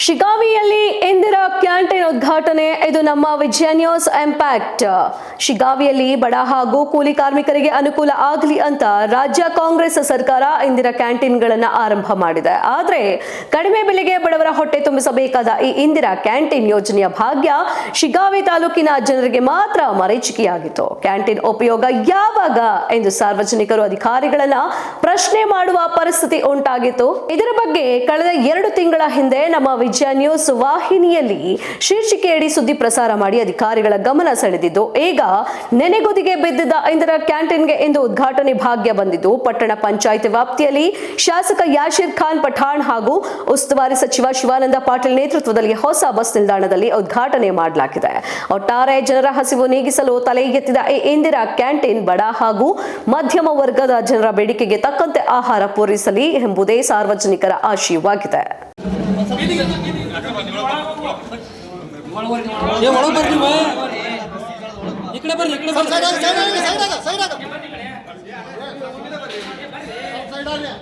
ಶಿಗಾವಿಯಲ್ಲಿ Indira canteen ಉದ್ಘಾಟನೆ. ಇದು ನಮ್ಮ ವಿಜಯ ನ್ಯೂಸ್ ಇಂಪ್ಯಾಕ್ಟ್. ಶಿಗಾವಿಯಲ್ಲಿ ಬಡ ಹಾಗೂ ಕೂಲಿ ಕಾರ್ಮಿಕರಿಗೆ ಅನುಕೂಲ ಆಗಲಿ ಅಂತ ರಾಜ್ಯ ಕಾಂಗ್ರೆಸ್ ಸರ್ಕಾರ ಇಂದಿರಾ ಕ್ಯಾಂಟೀನ್ಗಳನ್ನು ಆರಂಭ ಮಾಡಿದೆ. ಆದರೆ ಕಡಿಮೆ ಬೆಲೆಗೆ ಬಡವರ ಹೊಟ್ಟೆ ತುಂಬಿಸಬೇಕಾದ ಈ ಇಂದಿರಾ ಕ್ಯಾಂಟೀನ್ ಯೋಜನೆಯ ಭಾಗ್ಯ ಶಿಗಾವಿ ತಾಲೂಕಿನ ಜನರಿಗೆ ಮಾತ್ರ ಮರೀಚಿಕೆಯಾಗಿತ್ತು. ಕ್ಯಾಂಟೀನ್ ಉಪಯೋಗ ಯಾವಾಗ ಎಂದು ಸಾರ್ವಜನಿಕರು ಅಧಿಕಾರಿಗಳನ್ನ ಪ್ರಶ್ನೆ ಮಾಡುವ ಪರಿಸ್ಥಿತಿ ಉಂಟಾಗಿತ್ತು. ಇದರ ಬಗ್ಗೆ ಕಳೆದ 2 ತಿಂಗಳ ಹಿಂದೆ ನಮ್ಮ ವಿಜಯ ನ್ಯೂಸ್ ವಾಹಿನಿಯಲ್ಲಿ ಶೀರ್ಷಿಕೆಯಡಿ ಸುದ್ದಿ ಪ್ರಸಾರ ಮಾಡಿ ಅಧಿಕಾರಿಗಳ ಗಮನ ಸೆಳೆದಿದ್ದು, ಈಗ ನೆನೆಗುದಿಗೆ ಬಿದ್ದಿದ್ದ ಇಂದಿರಾ ಕ್ಯಾಂಟೀನ್ಗೆ ಇಂದು ಉದ್ಘಾಟನೆ ಭಾಗ್ಯ ಬಂದಿದ್ದು, ಪಟ್ಟಣ ಪಂಚಾಯತ್ ವ್ಯಾಪ್ತಿಯಲ್ಲಿ ಶಾಸಕ ಯಾಶೀರ್ ಖಾನ್ ಪಠಾಣ್ ಹಾಗೂ ಉಸ್ತುವಾರಿ ಸಚಿವ ಶಿವಾನಂದ ಪಾಟೀಲ್ ನೇತೃತ್ವದಲ್ಲಿ ಹೊಸ ಬಸ್ ನಿಲ್ದಾಣದಲ್ಲಿ ಉದ್ಘಾಟನೆ ಮಾಡಲಾಗಿದೆ. ಒಟ್ಟಾರೆ ಜನರ ಹಸಿವು ನೀಗಿಸಲು ತಲೆ ಎತ್ತಿದ ಈ ಇಂದಿರಾ ಕ್ಯಾಂಟೀನ್ ಬಡ ಹಾಗೂ ಮಧ್ಯಮ ವರ್ಗದ ಜನರ ಬೇಡಿಕೆಗೆ ತಕ್ಕಂತೆ ಆಹಾರ ಪೂರೈಸಲಿ ಎಂಬುದೇ ಸಾರ್ವಜನಿಕರ ಆಶಯವಾಗಿದೆ.